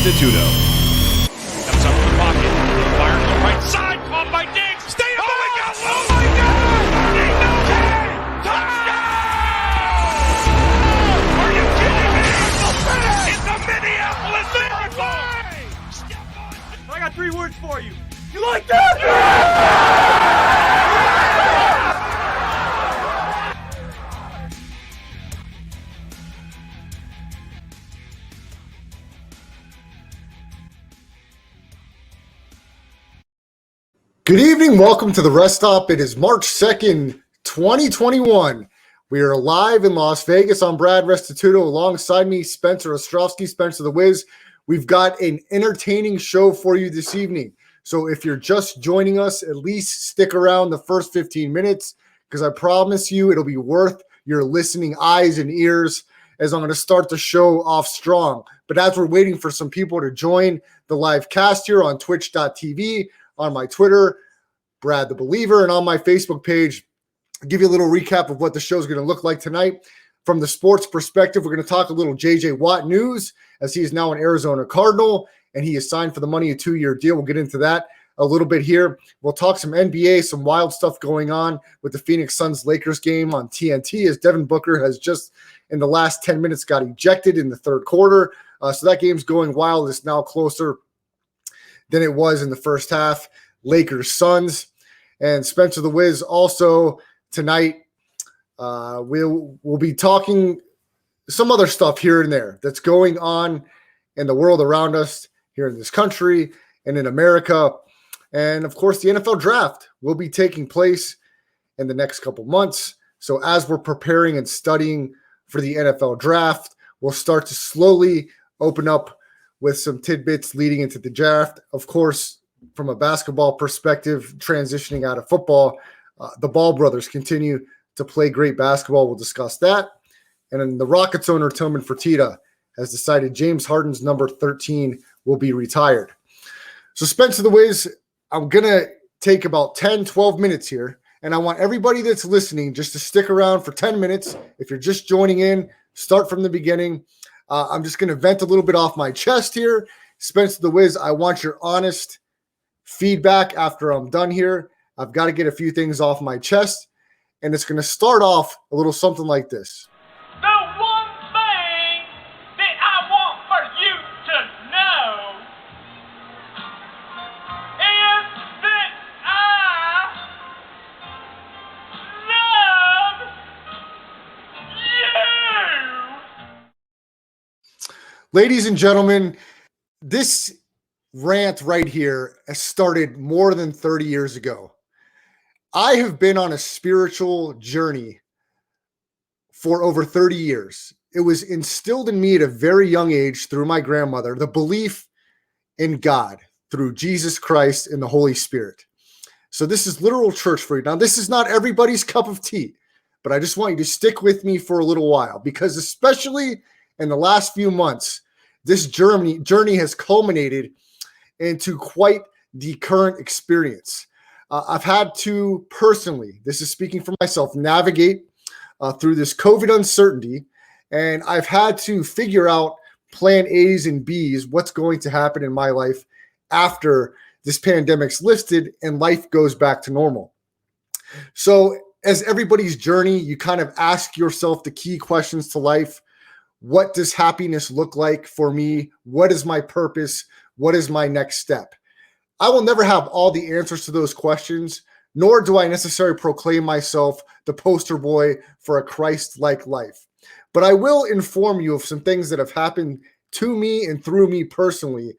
Restituto. Comes up in the pocket. Fires to the right side. Caught by Diggs. Stay up. Oh, my God. Oh, my God. Touchdown. Are you kidding me? It's a Minneapolis Miracle. I got 3 words for you. You like that? Good evening. Welcome to the Rest Stop. It is March 2nd, 2021. We are live in Las Vegas. I'm Brad Restituto. Alongside me, Spencer Ostrowski, Spencer the Wiz. We've got an entertaining show for you this evening. So if you're just joining us, at least stick around the first 15 minutes because I promise you it'll be worth your listening eyes and ears as I'm going to start the show off strong. But as we're waiting for some people to join the live cast here on twitch.tv, on my Twitter, Brad the Believer, and on my Facebook page, I'll give you a little recap of what the show is going to look like tonight. From the sports perspective, we're going to talk a little J.J. Watt news as he is now an Arizona Cardinal, and he is signed for the money, a 2-year deal. We'll get into that a little bit here. We'll talk some NBA, some wild stuff going on with the Phoenix Suns-Lakers game on TNT as Devin Booker has just, in the last 10 minutes, got ejected in the third quarter. So that game's going wild. It's now closer than it was in the first half. Lakers, Suns, and Spencer the Wiz also tonight. We'll be talking some other stuff here and there that's going on in the world around us, here in this country and in America. And of course, the NFL draft will be taking place in the next couple months. So as we're preparing and studying for the NFL draft, we'll start to slowly open up with some tidbits leading into the draft. Of course, from a basketball perspective, transitioning out of football, the Ball brothers continue to play great basketball. We'll discuss that. And then the Rockets owner, Tillman Fertitta, has decided James Harden's number 13 will be retired. So Spencer the Wiz, I'm going to take about 10, 12 minutes here, and I want everybody that's listening just to stick around for 10 minutes. If you're just joining in, start from the beginning. I'm just going to vent a little bit off my chest here. Spencer the Wiz, I want your honest feedback after I'm done here. I've got to get a few things off my chest, and it's going to start off a little something like this. The one thing that I want for you to know is that I love you. Ladies and gentlemen, this rant right here has started more than 30 years ago. I have been on a spiritual journey for over 30 years. It was instilled in me at a very young age through my grandmother, the belief in God through Jesus Christ and the Holy Spirit. So this is literal church for you. Now, this is not everybody's cup of tea, but I just want you to stick with me for a little while because especially in the last few months, this journey has culminated into quite the current experience. I've had to personally, this is speaking for myself, navigate through this COVID uncertainty, and I've had to figure out plan A's and B's, what's going to happen in my life after this pandemic's lifted and life goes back to normal. So as everybody's journey, you kind of ask yourself the key questions to life. What does happiness look like for me? What is my purpose? What is my next step? I will never have all the answers to those questions, nor do I necessarily proclaim myself the poster boy for a Christ-like life. But I will inform you of some things that have happened to me and through me personally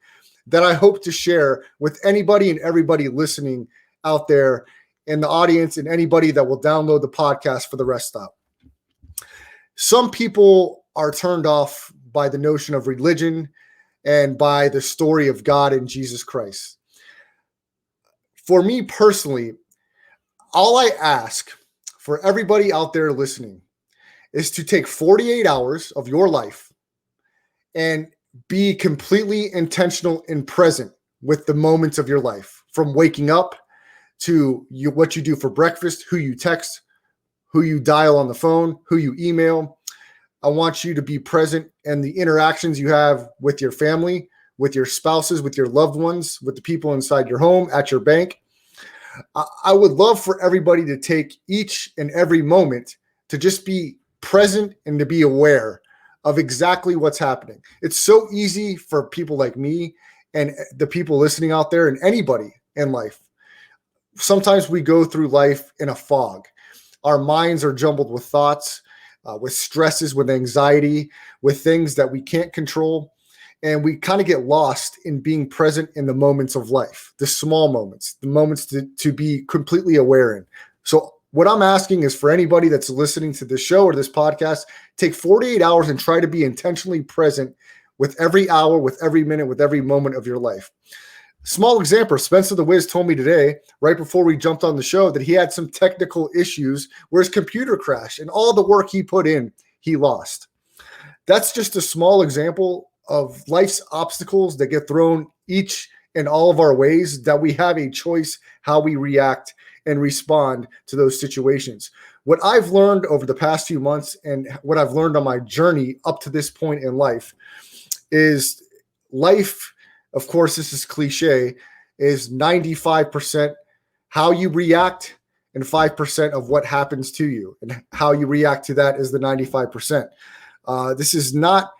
that I hope to share with anybody and everybody listening out there in the audience and anybody that will download the podcast for the Rest Stop. Some people are turned off by the notion of religion and by the story of God and Jesus Christ. For me personally, all I ask for everybody out there listening is to take 48 hours of your life and be completely intentional and present with the moments of your life, from waking up to what you do for breakfast, who you text, who you dial on the phone, who you email. I want you to be present in the interactions you have with your family, with your spouses, with your loved ones, with the people inside your home, at your bank. I would love for everybody to take each and every moment to just be present and to be aware of exactly what's happening. It's so easy for people like me and the people listening out there and anybody in life. Sometimes we go through life in a fog. Our minds are jumbled with thoughts, with stresses, with anxiety, with things that we can't control. And we kind of get lost in being present in the moments of life, the small moments, the moments to be completely aware in. So what I'm asking is for anybody that's listening to this show or this podcast, take 48 hours and try to be intentionally present with every hour, with every minute, with every moment of your life. Small example, Spencer the Wiz told me today, right before we jumped on the show, that he had some technical issues where his computer crashed and all the work he put in, he lost. That's just a small example of life's obstacles that get thrown each and all of our ways, that we have a choice how we react and respond to those situations. What I've learned over the past few months and what I've learned on my journey up to this point in life is life, of course, this is cliche, is 95% how you react and 5% of what happens to you. And how you react to that is the 95%. This has not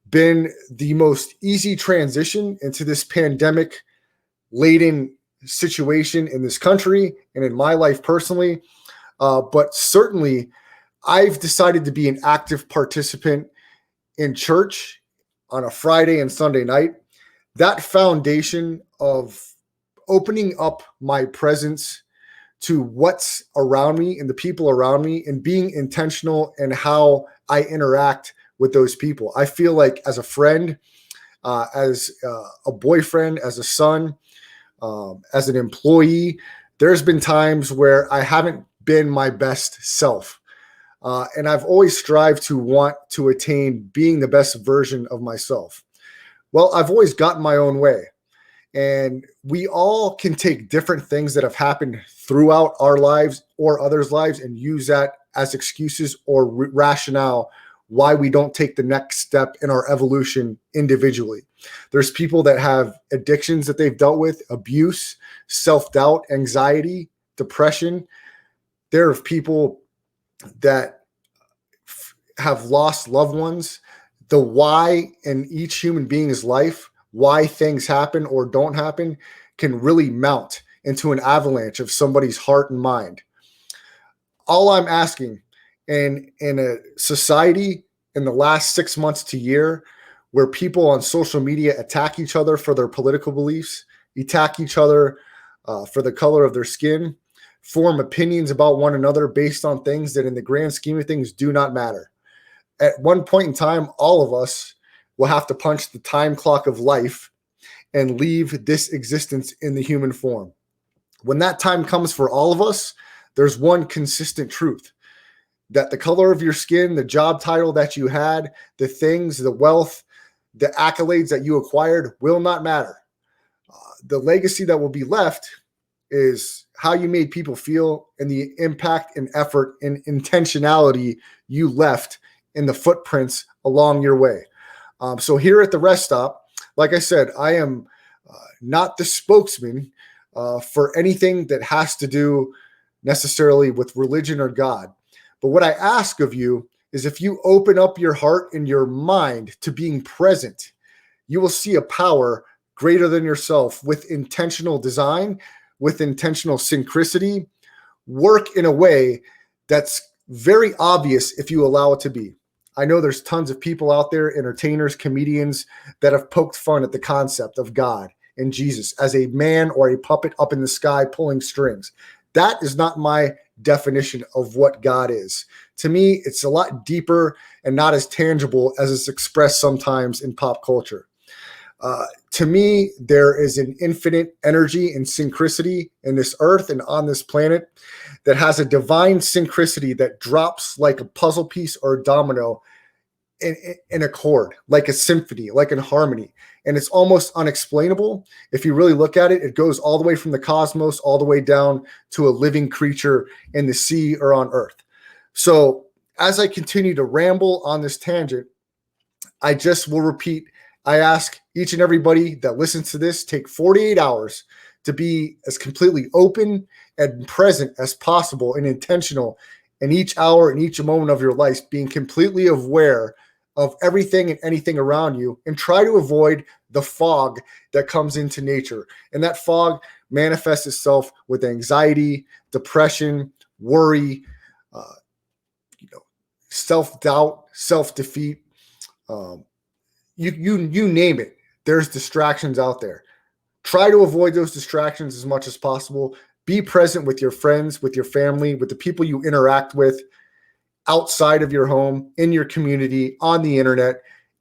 been the most easy transition into this pandemic-laden situation in this country and in my life personally. But certainly, I've decided to be an active participant in church on a Friday and Sunday night. That foundation of opening up my presence to what's around me and the people around me and being intentional in how I interact with those people. I feel like as a friend, as a boyfriend, as a son, as an employee, there's been times where I haven't been my best self. And I've always strived to want to attain being the best version of myself. Well, I've always gotten my own way. And we all can take different things that have happened throughout our lives or others' lives and use that as excuses or rationale why we don't take the next step in our evolution individually. There's people that have addictions that they've dealt with, abuse, self-doubt, anxiety, depression. There are people that have lost loved ones. The why in each human being's life, why things happen or don't happen, can really mount into an avalanche of somebody's heart and mind. All I'm asking, in a society in the last 6 months to year where people on social media attack each other for their political beliefs, attack each other for the color of their skin, form opinions about one another based on things that in the grand scheme of things do not matter. At one point in time, all of us will have to punch the time clock of life and leave this existence in the human form. When that time comes for all of us, there's one consistent truth: that the color of your skin, the job title that you had, the things, the wealth, the accolades that you acquired will not matter. The legacy that will be left is how you made people feel and the impact and effort and intentionality you left in the footprints along your way. So here at the rest stop, like I said, I am not the spokesman for anything that has to do necessarily with religion or God. But what I ask of you is, if you open up your heart and your mind to being present, you will see a power greater than yourself with intentional design, with intentional synchronicity, work in a way that's very obvious if you allow it to be. I know there's tons of people out there, entertainers, comedians, that have poked fun at the concept of God and Jesus as a man or a puppet up in the sky pulling strings. That is not my definition of what God is. To me, it's a lot deeper and not as tangible as it's expressed sometimes in pop culture. To me, there is an infinite energy and synchronicity in this earth and on this planet that has a divine synchronicity that drops like a puzzle piece or a domino in a chord, like a symphony, like in harmony. And it's almost unexplainable. If you really look at it, it goes all the way from the cosmos all the way down to a living creature in the sea or on earth. So as I continue to ramble on this tangent, I just will repeat I ask each and everybody that listens to this, take 48 hours to be as completely open and present as possible and intentional in each hour and each moment of your life, being completely aware of everything and anything around you, and try to avoid the fog that comes into nature. And that fog manifests itself with anxiety, depression, worry, self-doubt, self-defeat. You name it. There's distractions out there. Try to avoid those distractions as much as possible. Be present with your friends, with your family, with the people you interact with outside of your home, in your community, on the internet,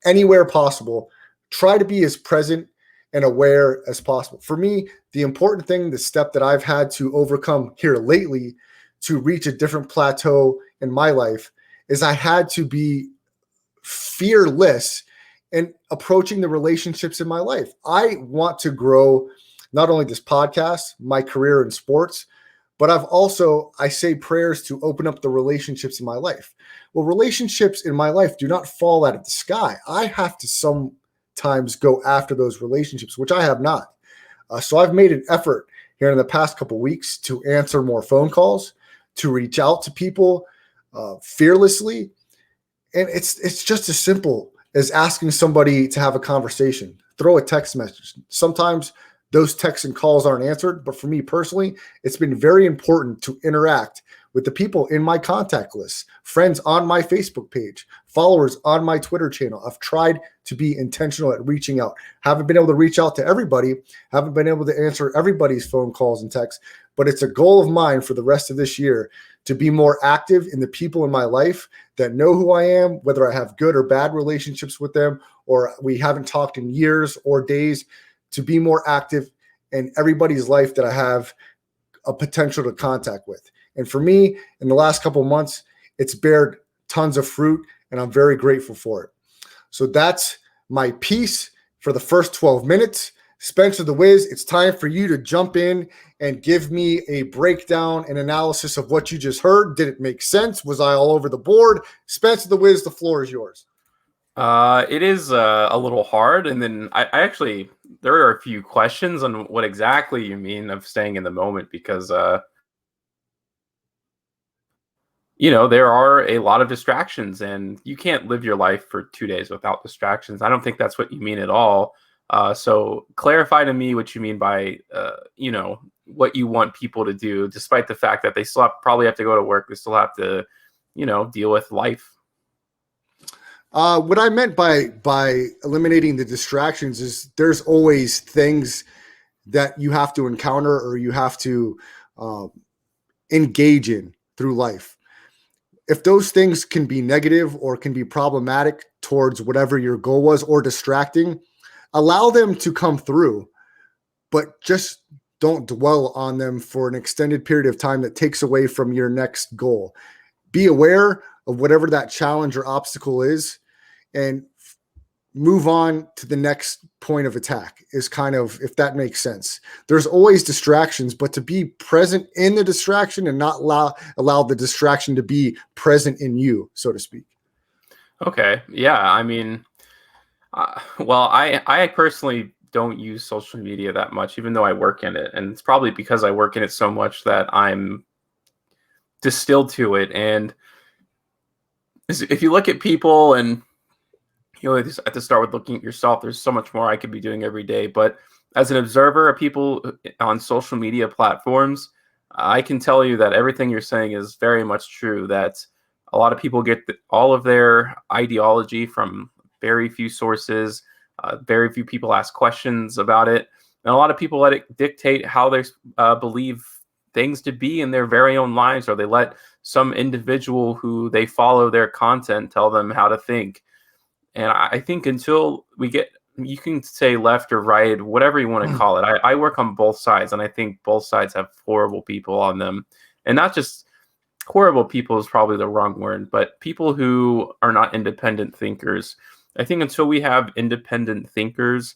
anywhere possible. Try to be as present and aware as possible. For me, the important thing, the step that I've had to overcome here lately to reach a different plateau in my life, is I had to be fearless in approaching the relationships in my life. I want to grow not only this podcast, my career in sports, but I say prayers to open up the relationships in my life. Well, relationships in my life do not fall out of the sky. I have to sometimes go after those relationships, which I have not. So I've made an effort here in the past couple of weeks to answer more phone calls, to reach out to people fearlessly. And it's just as simple as asking somebody to have a conversation, throw a text message. Sometimes those texts and calls aren't answered, but for me personally, it's been very important to interact with the people in my contact list, friends on my Facebook page, followers on my Twitter channel. I've tried to be intentional at reaching out. Haven't been able to reach out to everybody, haven't been able to answer everybody's phone calls and texts, but it's a goal of mine for the rest of this year to be more active in the people in my life that know who I am, whether I have good or bad relationships with them, or we haven't talked in years or days, to be more active in everybody's life that I have a potential to contact with. And for me, in the last couple of months, it's bared tons of fruit, and I'm very grateful for it. So that's my piece for the first 12 minutes. Spencer the Wiz, it's time for you to jump in and give me a breakdown and analysis of what you just heard. Did it make sense? Was I all over the board? Spencer the Wiz, the floor is yours. It is a little hard, and then I actually, there are a few questions on what exactly you mean of staying in the moment, because there are a lot of distractions, and you can't live your life for 2 days without distractions. I don't think that's what you mean at all. So clarify to me what you mean by what you want people to do, despite the fact that they still probably have to go to work. They still have to deal with life. What I meant by eliminating the distractions is there's always things that you have to encounter or you have to engage in through life. If those things can be negative or can be problematic towards whatever your goal was or distracting, allow them to come through, but just don't dwell on them for an extended period of time that takes away from your next goal. Be aware of whatever that challenge or obstacle is, and move on to the next point of attack is kind of, if that makes sense. There's always distractions, but to be present in the distraction and not allow the distraction to be present in you, so to speak. Okay. Yeah. I mean, I personally don't use social media that much, even though I work in it. And it's probably because I work in it so much that I'm distilled to it. And if you look at people and you just have to start with looking at yourself. There's so much more I could be doing every day. But as an observer of people on social media platforms, I can tell you that everything you're saying is very much true, that a lot of people get all of their ideology from very few sources. Very few people ask questions about it. And a lot of people let it dictate how they believe things to be in their very own lives, or they let some individual who they follow their content tell them how to think. And I think until we get, you can say left or right, whatever you want to call it. I work on both sides, and I think both sides have horrible people on them. And not just horrible people is probably the wrong word, but people who are not independent thinkers. I think until we have independent thinkers,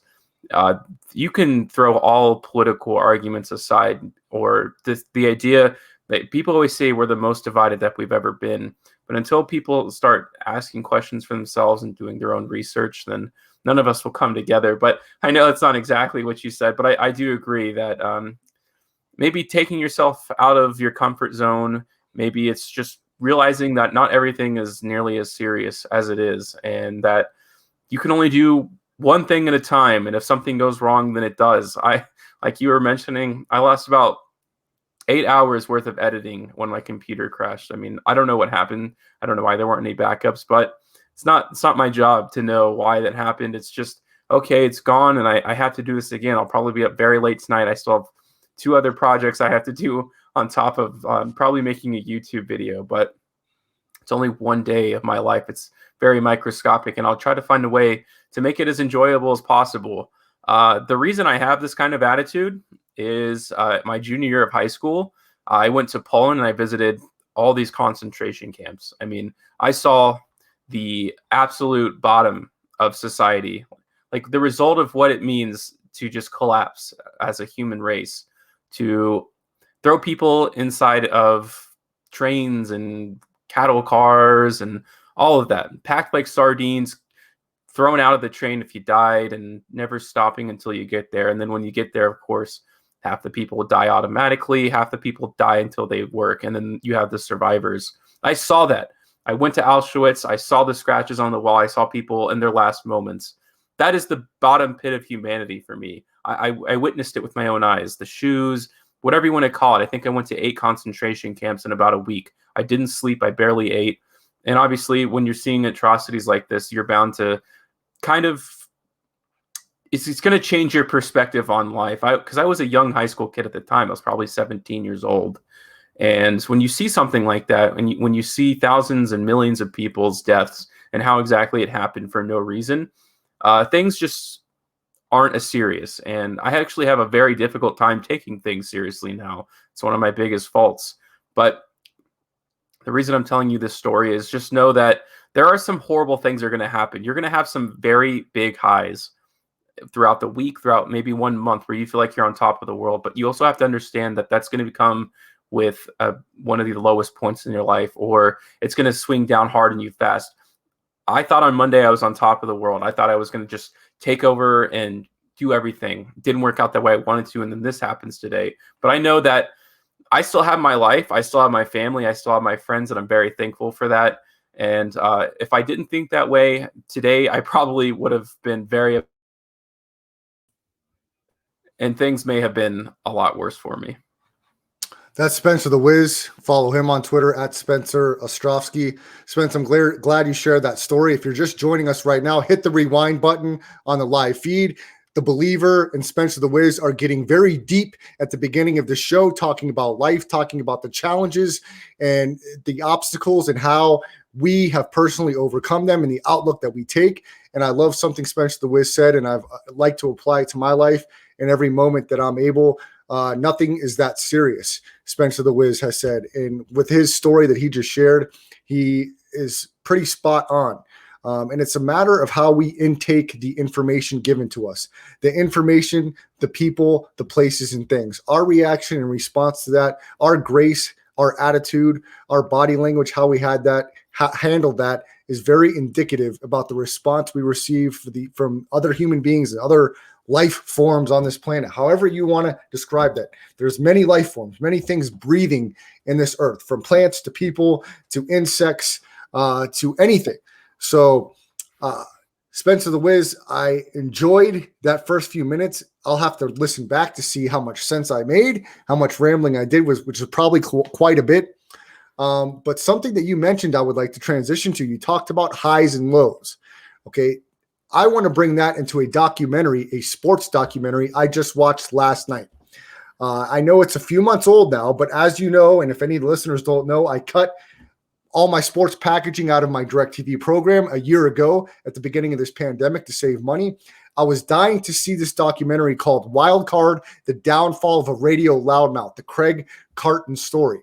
you can throw all political arguments aside, or the idea that people always say we're the most divided that we've ever been. But until people start asking questions for themselves and doing their own research, then none of us will come together. But I know it's not exactly what you said, but I do agree that maybe taking yourself out of your comfort zone, maybe it's just realizing that not everything is nearly as serious as it is, and that you can only do one thing at a time. And if something goes wrong, then it does. Like you were mentioning, I lost about 8 hours worth of editing when my computer crashed. I mean, I don't know what happened. I don't know why there weren't any backups, but it's not my job to know why that happened. It's just, okay, it's gone, and I have to do this again. I'll probably be up very late tonight. I still have 2 other projects I have to do on top of probably making a YouTube video, but it's only one day of my life. It's very microscopic, and I'll try to find a way to make it as enjoyable as possible. The reason I have this kind of attitude is my junior year of high school. I went to Poland and I visited all these concentration camps. I mean, I saw the absolute bottom of society, like the result of what it means to just collapse as a human race, to throw people inside of trains and cattle cars and all of that, packed like sardines, thrown out of the train if you died, and never stopping until you get there. And then when you get there, of course, half the people die automatically, half the people die until they work, and then you have the survivors. I saw that. I went to Auschwitz. I saw the scratches on the wall. I saw people in their last moments. That is the bottom pit of humanity for me. I witnessed it with my own eyes. The shoes, whatever you want to call it. I think I went to 8 concentration camps in about a week. I didn't sleep. I barely ate. And obviously, when you're seeing atrocities like this, you're bound to kind of, it's going to change your perspective on life. Because I was a young high school kid at the time. I was probably 17 years old. And when you see something like that, and when you see thousands and millions of people's deaths and how exactly it happened for no reason, things just aren't as serious. And I actually have a very difficult time taking things seriously now. It's one of my biggest faults. But the reason I'm telling you this story is just know that there are some horrible things that are going to happen. You're going to have some very big highs throughout the week, throughout maybe 1 month where you feel like you're on top of the world. But you also have to understand that that's going to become with one of the lowest points in your life, or it's going to swing down hard on you fast. I thought on Monday I was on top of the world. I thought I was going to just take over and do everything. It didn't work out the way I wanted to, and then this happens today. But I know that I still have my life. I still have my family. I still have my friends, and I'm very thankful for that. And if I didn't think that way today, I probably would have been very, and things may have been a lot worse for me. That's Spencer the Wiz. Follow him on Twitter at Spencer Ostrovsky. Spencer, I'm glad you shared that story. If you're just joining us right now, hit the rewind button on the live feed. The Believer and Spencer the Wiz are getting very deep at the beginning of the show, talking about life, talking about the challenges and the obstacles and how we have personally overcome them and the outlook that we take. And I love something Spencer the Wiz said, and I've like to apply it to my life in every moment that I'm able. Nothing is that serious, Spencer the Wiz has said. And with his story that he just shared, he is pretty spot on. And it's a matter of how we intake the information given to us, the information, the people, the places, and things. Our reaction and response to that, our grace, our attitude, our body language, how we had that, handled that is very indicative about the response we receive from other human beings and other life forms on this planet. However you want to describe that. There's many life forms, many things breathing in this earth, from plants to people to insects to anything. So Spencer the Wiz, I enjoyed that first few minutes. I'll have to listen back to see how much sense I made, how much rambling I did, which is probably quite a bit. But something that you mentioned I would like to transition to, you talked about highs and lows. Okay. I want to bring that into a documentary, a sports documentary I just watched last night. I know it's a few months old now, but as you know, and if any listeners don't know, I cut all my sports packaging out of my DirecTV program a year ago at the beginning of this pandemic to save money. I was dying to see this documentary called Wild Card, The Downfall of a Radio Loudmouth, the Craig Carton story.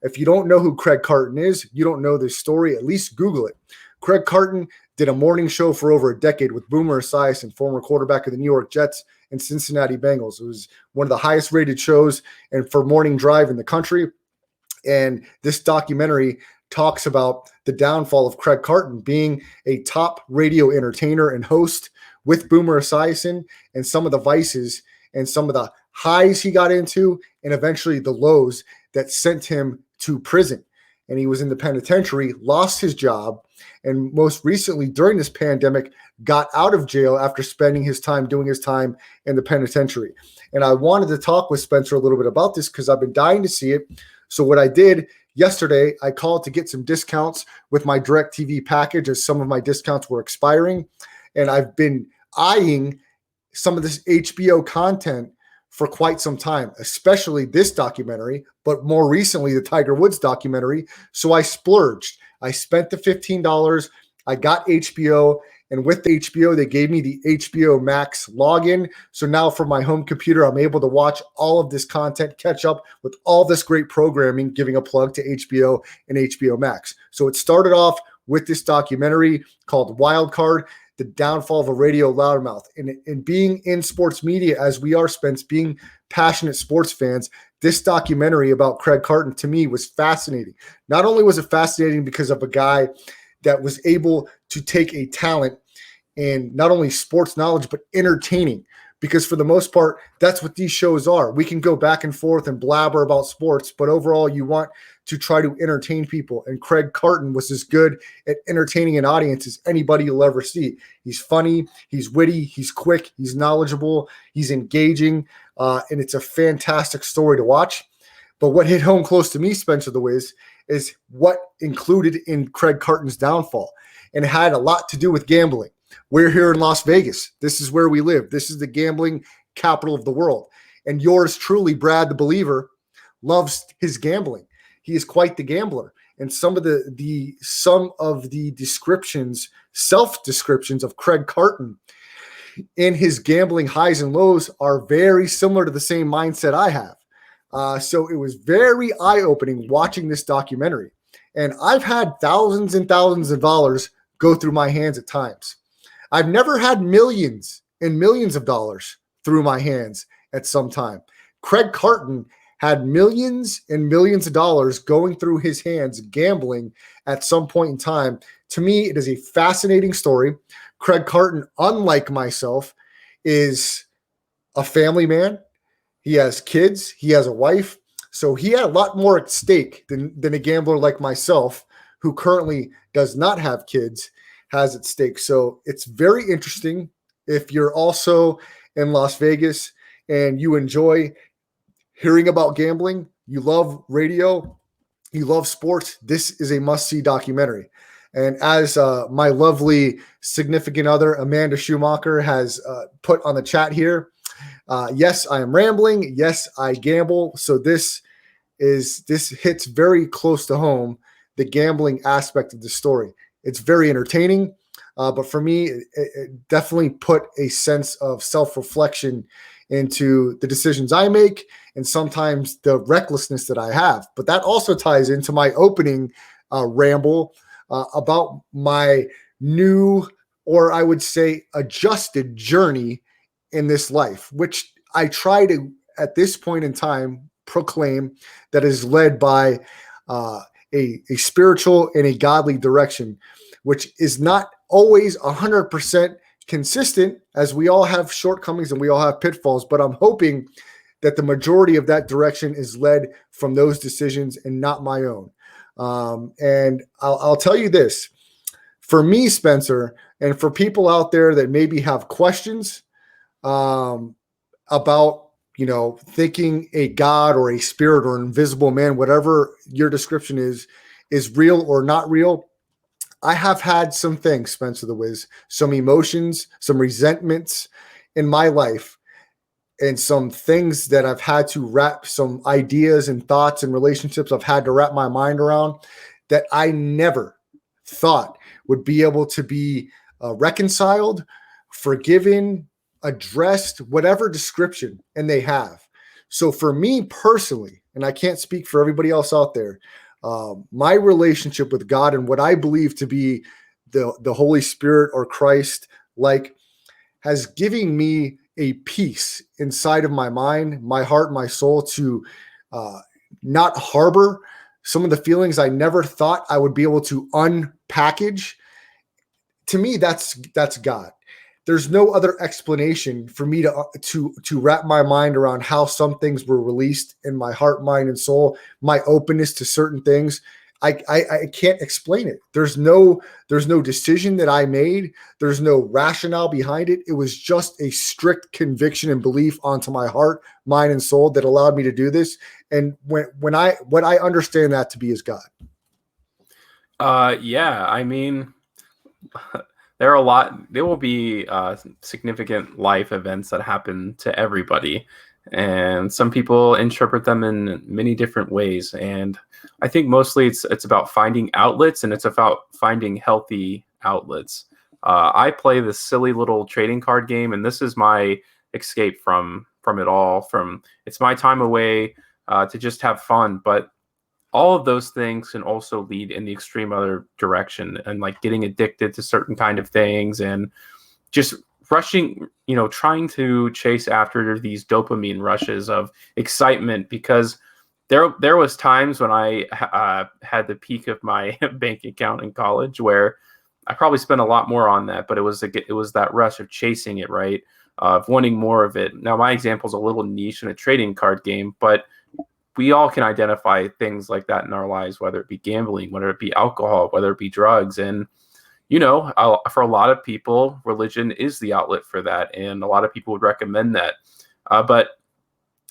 If you don't know who Craig Carton is, you don't know this story, at least Google it. Craig Carton did a morning show for over a decade with Boomer Esiason, former quarterback of the New York Jets and Cincinnati Bengals. It was one of the highest rated shows and for morning drive in the country. And this documentary talks about the downfall of Craig Carton being a top radio entertainer and host with Boomer Esiason and some of the vices and some of the highs he got into and eventually the lows that sent him to prison. And he was in the penitentiary, lost his job, and most recently during this pandemic got out of jail after spending his time doing his time in the penitentiary. And I wanted to talk with Spencer a little bit about this because I've been dying to see it. So what I did yesterday, I called to get some discounts with my DirecTV package as some of my discounts were expiring. And I've been eyeing some of this HBO content for quite some time, especially this documentary, but more recently the Tiger Woods documentary. So I splurged. I spent the $15. I got HBO, and with the HBO, they gave me the HBO Max login. So now from my home computer, I'm able to watch all of this content, catch up with all this great programming, giving a plug to HBO and HBO Max. So it started off with this documentary called Wild Card, the downfall of a radio loudmouth. And being in sports media, as we are, Spence, being passionate sports fans, this documentary about Craig Carton to me was fascinating. Not only was it fascinating because of a guy that was able to take a talent and not only sports knowledge, but entertaining. Because for the most part, that's what these shows are. We can go back and forth and blabber about sports, but overall you want to try to entertain people. And Craig Carton was as good at entertaining an audience as anybody you'll ever see. He's funny, he's witty, he's quick, he's knowledgeable, he's engaging, and it's a fantastic story to watch. But what hit home close to me, Spencer the Wiz, is what included in Craig Carton's downfall. And it had a lot to do with gambling. We're here in Las Vegas. This is where we live. This is the gambling capital of the world. And yours truly, Brad the Believer, loves his gambling. He is quite the gambler. And some of the descriptions, self-descriptions of Craig Carton in his gambling highs and lows are very similar to the same mindset I have. So it was very eye-opening watching this documentary. And I've had thousands and thousands of dollars go through my hands at times. I've never had millions and millions of dollars through my hands at some time. Craig Carton had millions and millions of dollars going through his hands gambling at some point in time. To me, it is a fascinating story. Craig Carton, unlike myself, is a family man. He has kids. He has a wife. So he had a lot more at stake than a gambler like myself, who currently does not have kids, has at stake. So it's very interesting. If you're also in Las Vegas and you enjoy hearing about gambling, you love radio, you love sports, this is a must-see documentary. And as my lovely significant other, Amanda Schumacher, has put on the chat here, yes, I am rambling. Yes, I gamble. So this hits very close to home, the gambling aspect of the story. It's very entertaining, but for me, it definitely put a sense of self-reflection into the decisions I make and sometimes the recklessness that I have. But that also ties into my opening ramble about my new, or I would say adjusted journey in this life, which I try to, at this point in time, proclaim that is led by a spiritual and a godly direction, which is not always 100% consistent, as we all have shortcomings and we all have pitfalls, but I'm hoping that the majority of that direction is led from those decisions and not my own. And I'll tell you this, for me, Spencer, and for people out there that maybe have questions about, thinking a God or a spirit or an invisible man, whatever your description is real or not real. I have had some things, Spencer the Wiz, some emotions, some resentments in my life, and some things that I've had to wrap, some ideas and thoughts and relationships I've had to wrap my mind around that I never thought would be able to be reconciled, forgiven, addressed, whatever description, and they have. So for me personally, and I can't speak for everybody else out there, my relationship with God and what I believe to be the Holy Spirit or Christ, has given me a peace inside of my mind, my heart, my soul to not harbor some of the feelings I never thought I would be able to unpackage. To me, that's God. there's no other explanation for me to wrap my mind around how some things were released in my heart, mind, and soul, my openness to certain things. I can't explain it. There's no decision that I made. There's no rationale behind it. It was just a strict conviction and belief onto my heart, mind, and soul that allowed me to do this. And what I understand that to be is God. Yeah, I mean, there will be significant life events that happen to everybody, and some people interpret them in many different ways. And I think mostly it's about finding outlets, and it's about finding healthy outlets. I play this silly little trading card game, and this is my escape from it all. It's my time away to just have fun, but all of those things can also lead in the extreme other direction, and like getting addicted to certain kind of things and just rushing, trying to chase after these dopamine rushes of excitement, because there was times when I had the peak of my bank account in college where I probably spent a lot more on that, but it was that rush of chasing it, right? Of wanting more of it. Now, my example is a little niche in a trading card game, but we all can identify things like that in our lives, whether it be gambling, whether it be alcohol, whether it be drugs. And, for a lot of people, religion is the outlet for that. And a lot of people would recommend that. But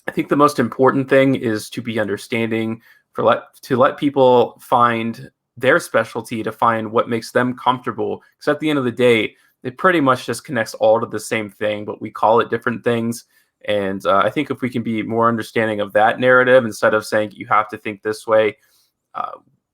I think the most important thing is to be understanding, to let people find their specialty, to find what makes them comfortable. Because at the end of the day, it pretty much just connects all to the same thing, but we call it different things. And I think if we can be more understanding of that narrative, instead of saying you have to think this way,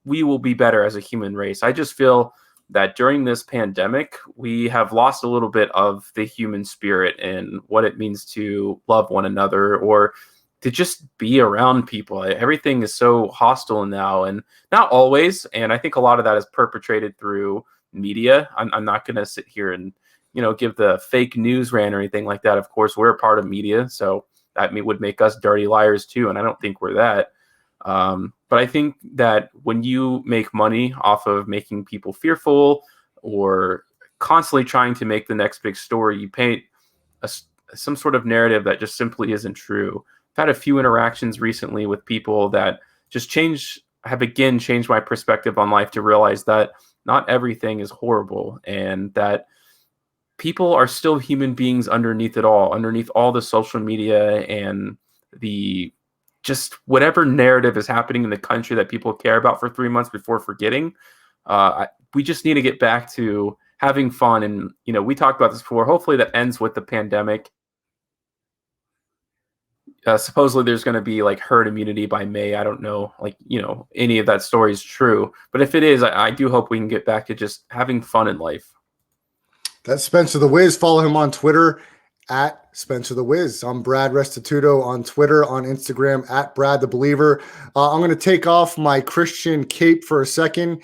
we will be better as a human race. I just feel that during this pandemic, we have lost a little bit of the human spirit and what it means to love one another, or to just be around people. Everything is so hostile now, and not always. And I think a lot of that is perpetrated through media. I'm not going to sit here and give the fake news rant or anything like that. Of course, we're a part of media, so that would make us dirty liars too, and I don't think we're that. But I think that when you make money off of making people fearful or constantly trying to make the next big story, you paint some sort of narrative that just simply isn't true. I've had a few interactions recently with people that just have again changed my perspective on life, to realize that not everything is horrible, and that people are still human beings underneath it all, underneath all the social media and the just whatever narrative is happening in the country that people care about for 3 months before forgetting. We just need to get back to having fun. And, we talked about this before. Hopefully that ends with the pandemic. Supposedly there's going to be like herd immunity by May. I don't know, any of that story is true. But if it is, I do hope we can get back to just having fun in life. That's Spencer the Wiz. Follow him on Twitter at Spencer the Wiz. I'm Brad Restituto on Twitter, on Instagram at Brad the Believer. I'm going to take off my Christian cape for a second.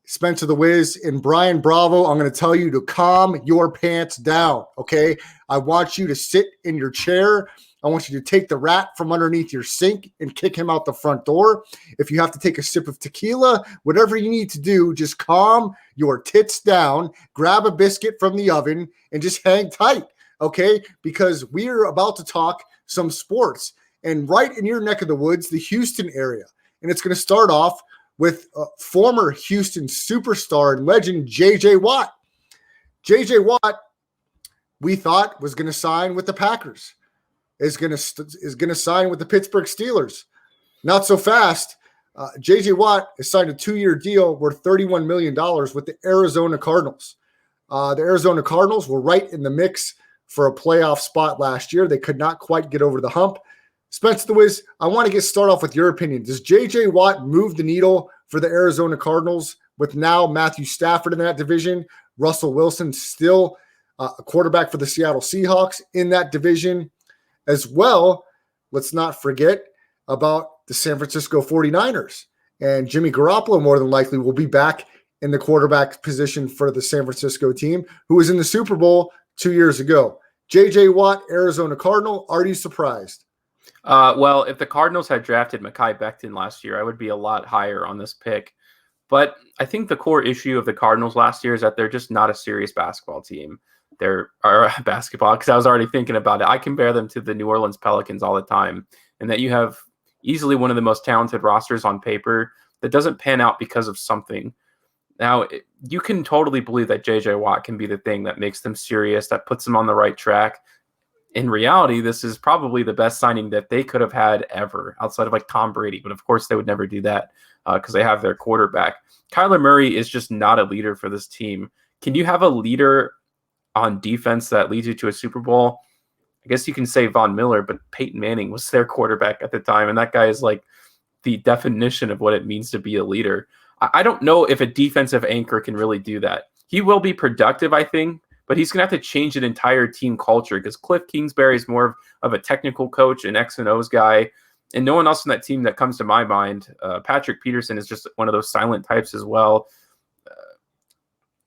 Spencer the Wiz and Brian Bravo, I'm going to tell you to calm your pants down, okay? I want you to sit in your chair. I want you to take the rat from underneath your sink and kick him out the front door. If you have to take a sip of tequila, whatever you need to do, just calm your tits down, grab a biscuit from the oven, and just hang tight, okay? Because we are about to talk some sports. And right in your neck of the woods, the Houston area. And it's going to start off with former Houston superstar and legend J.J. Watt. J.J. Watt, we thought, was going to sign with the Packers. Is going to sign with the Pittsburgh Steelers. Not so fast. J.J. Watt has signed a 2-year deal worth $31 million with the Arizona Cardinals. The Arizona Cardinals were right in the mix for a playoff spot last year. They could not quite get over the hump. Spencer the Wiz, I want to start off with your opinion. Does J.J. Watt move the needle for the Arizona Cardinals with now Matthew Stafford in that division? Russell Wilson still a quarterback for the Seattle Seahawks in that division. As well, let's not forget about the San Francisco 49ers. And Jimmy Garoppolo more than likely will be back in the quarterback position for the San Francisco team, who was in the Super Bowl 2 years ago. J.J. Watt, Arizona Cardinal, are you surprised? Well, if the Cardinals had drafted Mekhi Becton last year, I would be a lot higher on this pick. But I think the core issue of the Cardinals last year is that they're just not a serious basketball team. their basketball, because I was already thinking about it. I compare them to the New Orleans Pelicans all the time, and that you have easily one of the most talented rosters on paper that doesn't pan out because of something. Now, you can totally believe that J.J. Watt can be the thing that makes them serious, that puts them on the right track. In reality, this is probably the best signing that they could have had ever, outside of like Tom Brady. But of course, they would never do that because they have their quarterback. Kyler Murray is just not a leader for this team. Can you have a leader on defense that leads you to a Super Bowl? I guess you can say Von Miller, but Peyton Manning was their quarterback at the time, and that guy is like the definition of what it means to be a leader. I don't know if a defensive anchor can really do that. He will be productive, I think, but he's going to have to change an entire team culture because Cliff Kingsbury is more of a technical coach, an X and O's guy, and no one else in that team that comes to my mind. Patrick Peterson is just one of those silent types as well.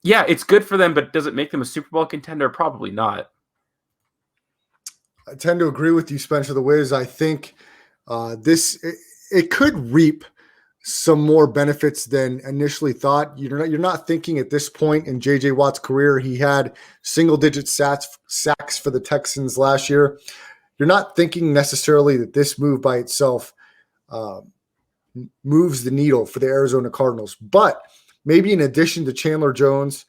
Yeah, it's good for them, but does it make them a Super Bowl contender? Probably not. I tend to agree with you, Spencer the Wiz. I think it could reap some more benefits than initially thought. You're not thinking at this point in J.J. Watt's career, he had single-digit sacks for the Texans last year. You're not thinking necessarily that this move by itself moves the needle for the Arizona Cardinals. But maybe in addition to Chandler Jones,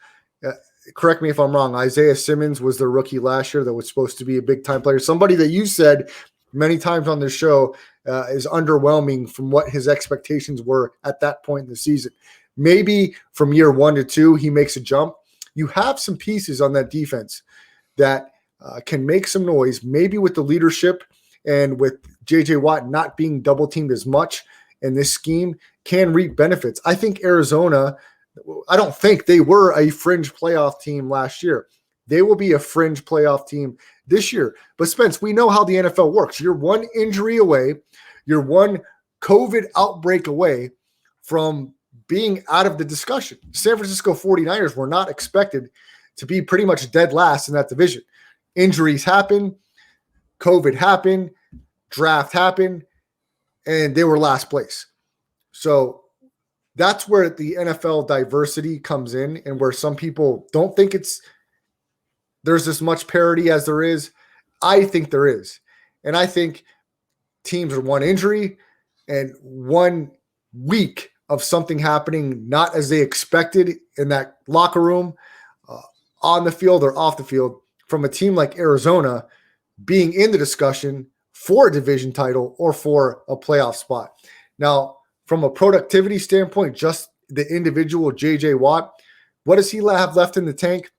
correct me if I'm wrong, Isaiah Simmons was the rookie last year that was supposed to be a big-time player. Somebody that you said many times on this show is underwhelming from what his expectations were at that point in the season. Maybe from year 1 to 2, he makes a jump. You have some pieces on that defense that can make some noise, maybe with the leadership and with J.J. Watt not being double-teamed as much in this scheme can reap benefits. I think Arizona, I don't think they were a fringe playoff team last year. They will be a fringe playoff team this year. But Spence, we know how the NFL works. You're one injury away. You're one COVID outbreak away from being out of the discussion. San Francisco 49ers were not expected to be pretty much dead last in that division. Injuries happen, COVID happened, draft happened, and they were last place. So that's where the NFL diversity comes in, and where some people don't think there's as much parity as there is. I think there is. And I think teams are one injury and 1 week of something happening not as they expected in that locker room, on the field or off the field, from a team like Arizona being in the discussion for a division title or for a playoff spot. Now, from a productivity standpoint, just the individual J.J. Watt, what does he have left in the tank?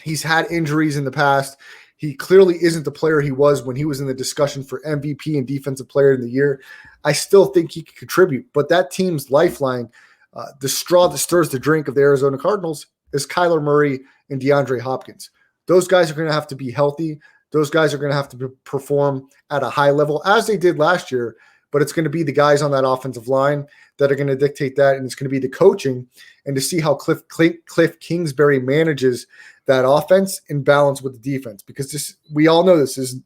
He's had injuries in the past. He clearly isn't the player he was when he was in the discussion for MVP and Defensive Player of the Year. I still think he could contribute, but that team's lifeline, the straw that stirs the drink of the Arizona Cardinals, is Kyler Murray and DeAndre Hopkins. Those guys are going to have to be healthy. Those guys are going to have to perform at a high level, as they did last year, but it's going to be the guys on that offensive line that are going to dictate that, and it's going to be the coaching and to see how Cliff Kingsbury manages that offense in balance with the defense, because we all know this is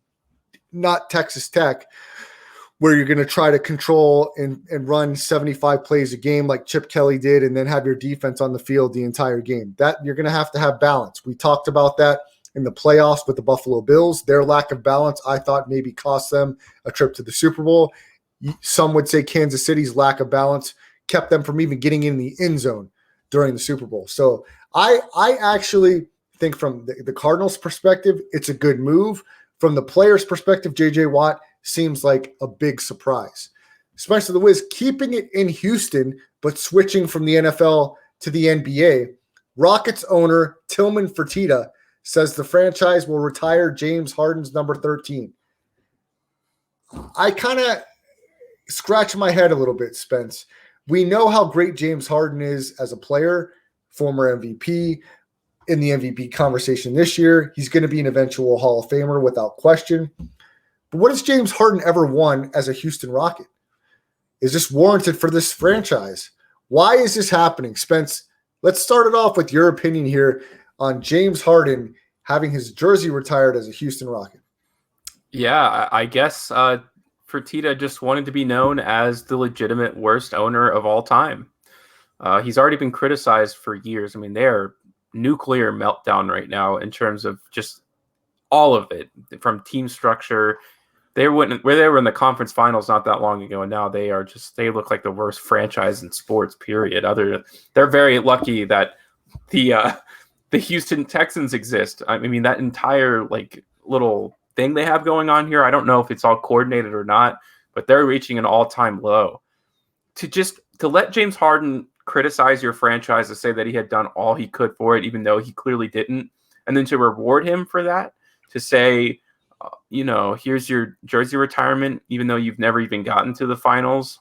not Texas Tech, where you're going to try to control and run 75 plays a game like Chip Kelly did and then have your defense on the field the entire game. That you're going to have balance. We talked about that in the playoffs with the Buffalo Bills. Their lack of balance, I thought, maybe cost them a trip to the Super Bowl. Some would say Kansas City's lack of balance kept them from even getting in the end zone during the Super Bowl. So I actually think from the Cardinals' perspective, it's a good move. From the player's perspective, J.J. Watt seems like a big surprise. Spencer the Wiz, keeping it in Houston, but switching from the NFL to the NBA, Rockets owner Tillman Fertitta says the franchise will retire James Harden's number 13. I kind of scratch my head a little bit, Spence. We know how great James Harden is as a player, former MVP, in the MVP conversation this year. He's going to be an eventual Hall of Famer without question. But what has James Harden ever won as a Houston Rocket? Is this warranted for this franchise? Why is this happening? Spence, let's start it off with your opinion here on James Harden having his jersey retired as a Houston Rocket. Yeah, I guess Fertitta just wanted to be known as the legitimate worst owner of all time. He's already been criticized for years. I mean, they're nuclear meltdown right now in terms of just all of it, from team structure. They were in the conference finals not that long ago, and now they look like the worst franchise in sports, period. They're very lucky that the Houston Texans exist. I mean, that entire little thing they have going on here, I don't know if it's all coordinated or not, but they're reaching an all-time low. To let James Harden criticize your franchise, to say that he had done all he could for it, even though he clearly didn't, and then to reward him for that, to say, here's your jersey retirement, even though you've never even gotten to the finals,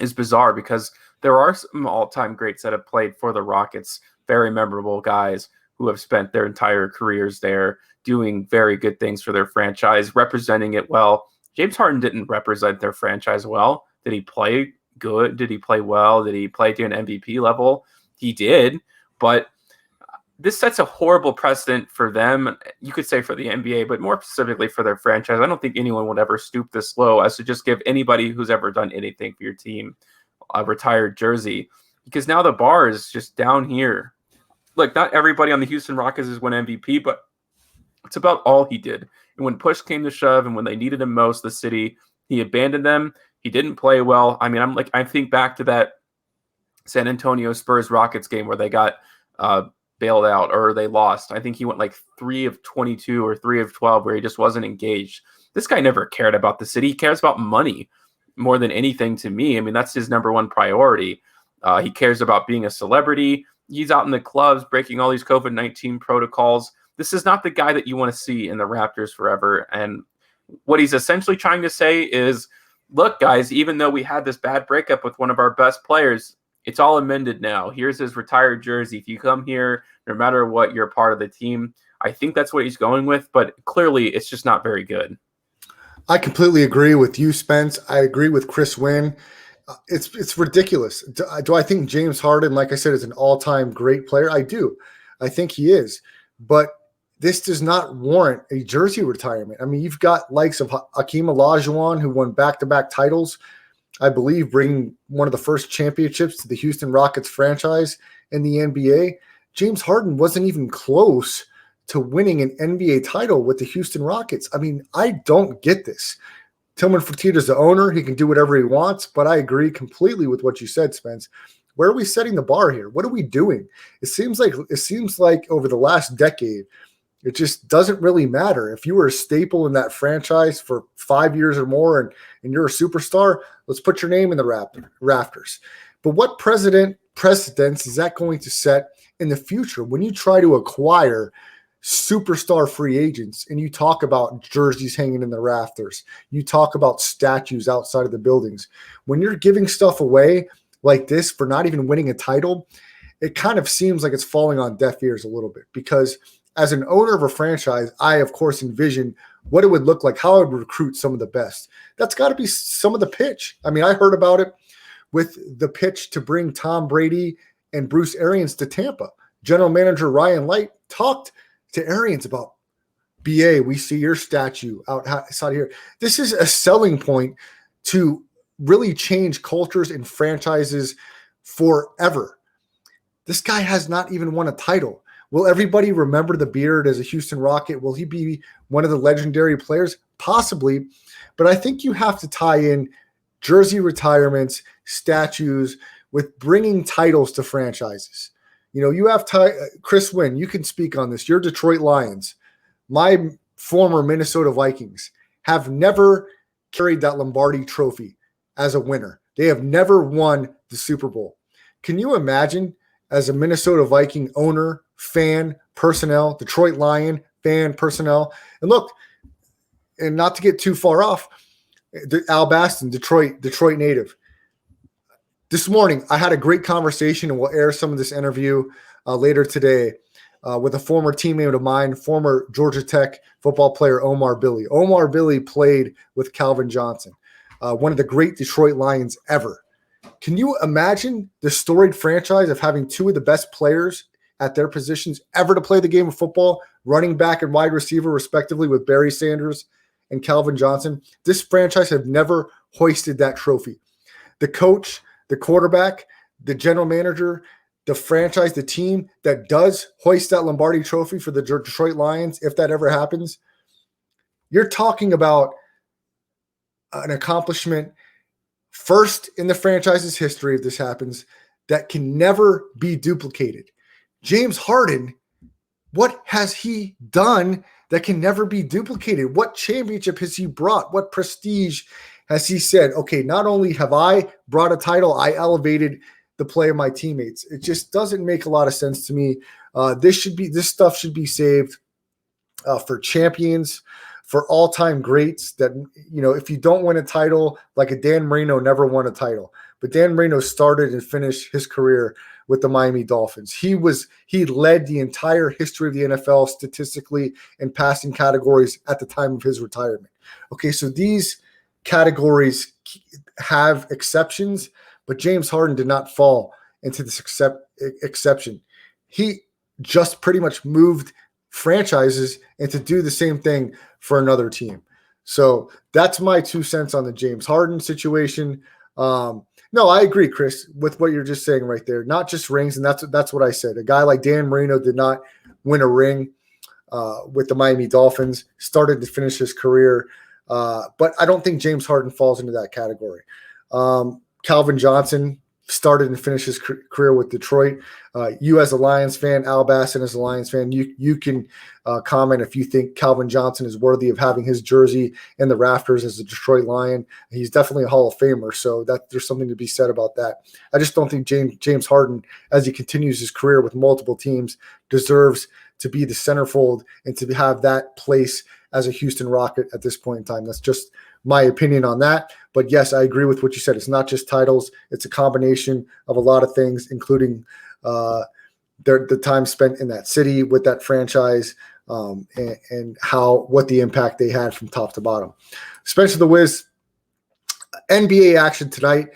is bizarre, because there are some all-time greats that have played for the Rockets, very memorable guys who have spent their entire careers there doing very good things for their franchise, representing it well. James Harden didn't represent their franchise well. Did he play good? Did he play well? Did he play to an MVP level? He did, but this sets a horrible precedent for them. You could say for the NBA, but more specifically for their franchise. I don't think anyone would ever stoop this low as to just give anybody who's ever done anything for your team a retired jersey, because now the bar is just down here. Look, not everybody on the Houston Rockets has won MVP, but it's about all he did. And when push came to shove and when they needed him most, the city, he abandoned them. He didn't play well. I mean, I think back to that San Antonio Spurs Rockets game where they got bailed out, or they lost. I think he went 3 of 22 or 3 of 12 where he just wasn't engaged. This guy never cared about the city. He cares about money more than anything to me. I mean, that's his number one priority. He cares about being a celebrity. He's out in the clubs breaking all these COVID-19 protocols. This is not the guy that you want to see in the Raptors forever. And what he's essentially trying to say is, look, guys, even though we had this bad breakup with one of our best players, it's all amended now. Here's his retired jersey. If you come here, no matter what, you're part of the team. I think that's what he's going with, but clearly it's just not very good. I completely agree with you, Spence. I agree with Chris Wynn. It's ridiculous. Do I think James Harden, like I said, is an all-time great player? I do. I think he is. But this does not warrant a jersey retirement. I mean, you've got likes of Hakeem Olajuwon, who won back-to-back titles, I believe, bringing one of the first championships to the Houston Rockets franchise in the NBA. James Harden wasn't even close to winning an NBA title with the Houston Rockets. I mean, I don't get this. Tillman Fertitta's the owner. He can do whatever he wants, but I agree completely with what you said, Spence. Where are we setting the bar here? What are we doing? It seems like over the last decade, it just doesn't really matter. If you were a staple in that franchise for 5 years or more and you're a superstar, let's put your name in the rafters. But what precedence is that going to set in the future when you try to acquire superstar free agents and you talk about jerseys hanging in the rafters, you talk about statues outside of the buildings? When you're giving stuff away like this for not even winning a title, it kind of seems like it's falling on deaf ears a little bit, because as an owner of a franchise, I, of course, envision what it would look like, how I would recruit some of the best. That's got to be some of the pitch. I mean, I heard about it with the pitch to bring Tom Brady and Bruce Arians to Tampa. General manager Ryan Light talked to Arians about, BA, we see your statue outside here. This is a selling point to really change cultures and franchises forever. This guy has not even won a title. Will everybody remember the beard as a Houston Rocket? Will he be one of the legendary players? Possibly. But I think you have to tie in jersey retirements, statues, with bringing titles to franchises. You know, you have Chris Wynn, you can speak on this. Your Detroit Lions, my former Minnesota Vikings, have never carried that Lombardi trophy as a winner. They have never won the Super Bowl. Can you imagine, as a Minnesota Viking owner, fan, personnel, Detroit Lion, fan, personnel, and look, and not to get too far off, Al Baston, Detroit native. This morning, I had a great conversation, and we'll air some of this interview later today with a former teammate of mine, former Georgia Tech football player Omar Billy. Omar Billy played with Calvin Johnson, one of the great Detroit Lions ever. Can you imagine the storied franchise of having two of the best players at their positions ever to play the game of football, running back and wide receiver, respectively, with Barry Sanders and Calvin Johnson? This franchise have never hoisted that trophy. The coach, the quarterback, the general manager, the franchise, the team that does hoist that Lombardi trophy for the Detroit Lions, if that ever happens, you're talking about an accomplishment first in the franchise's history, if this happens, that can never be duplicated. James Harden, what has he done that can never be duplicated? What championship has he brought? What prestige has he said, okay, not only have I brought a title, I elevated the play of my teammates. It just doesn't make a lot of sense to me. This stuff should be saved for champions, for all-time greats that, if you don't win a title, like a Dan Marino never won a title, but Dan Marino started and finished his career with the Miami Dolphins. He led the entire history of the NFL statistically in passing categories at the time of his retirement. Okay, so these categories have exceptions, but James Harden did not fall into this exception. He just pretty much moved franchises and to do the same thing for another team. So that's my 2 cents on the James Harden situation. No, I agree, Chris, with what you're just saying right there. Not just rings, and that's what I said. A guy like Dan Marino did not win a ring with the Miami Dolphins, started to finish his career, but I don't think James Harden falls into that category. Calvin Johnson started and finished his career with Detroit. You as a Lions fan, Al Bassin as a Lions fan, you can comment if you think Calvin Johnson is worthy of having his jersey in the rafters as a Detroit Lion. He's definitely a Hall of Famer, so that there's something to be said about that. I just don't think James Harden, as he continues his career with multiple teams, deserves to be the centerfold and to have that place as a Houston Rocket at this point in time. That's just my opinion on that. But yes, I agree with what you said. It's not just titles. It's a combination of a lot of things, including the time spent in that city with that franchise and what the impact they had from top to bottom. Spencer the Wiz, NBA action tonight.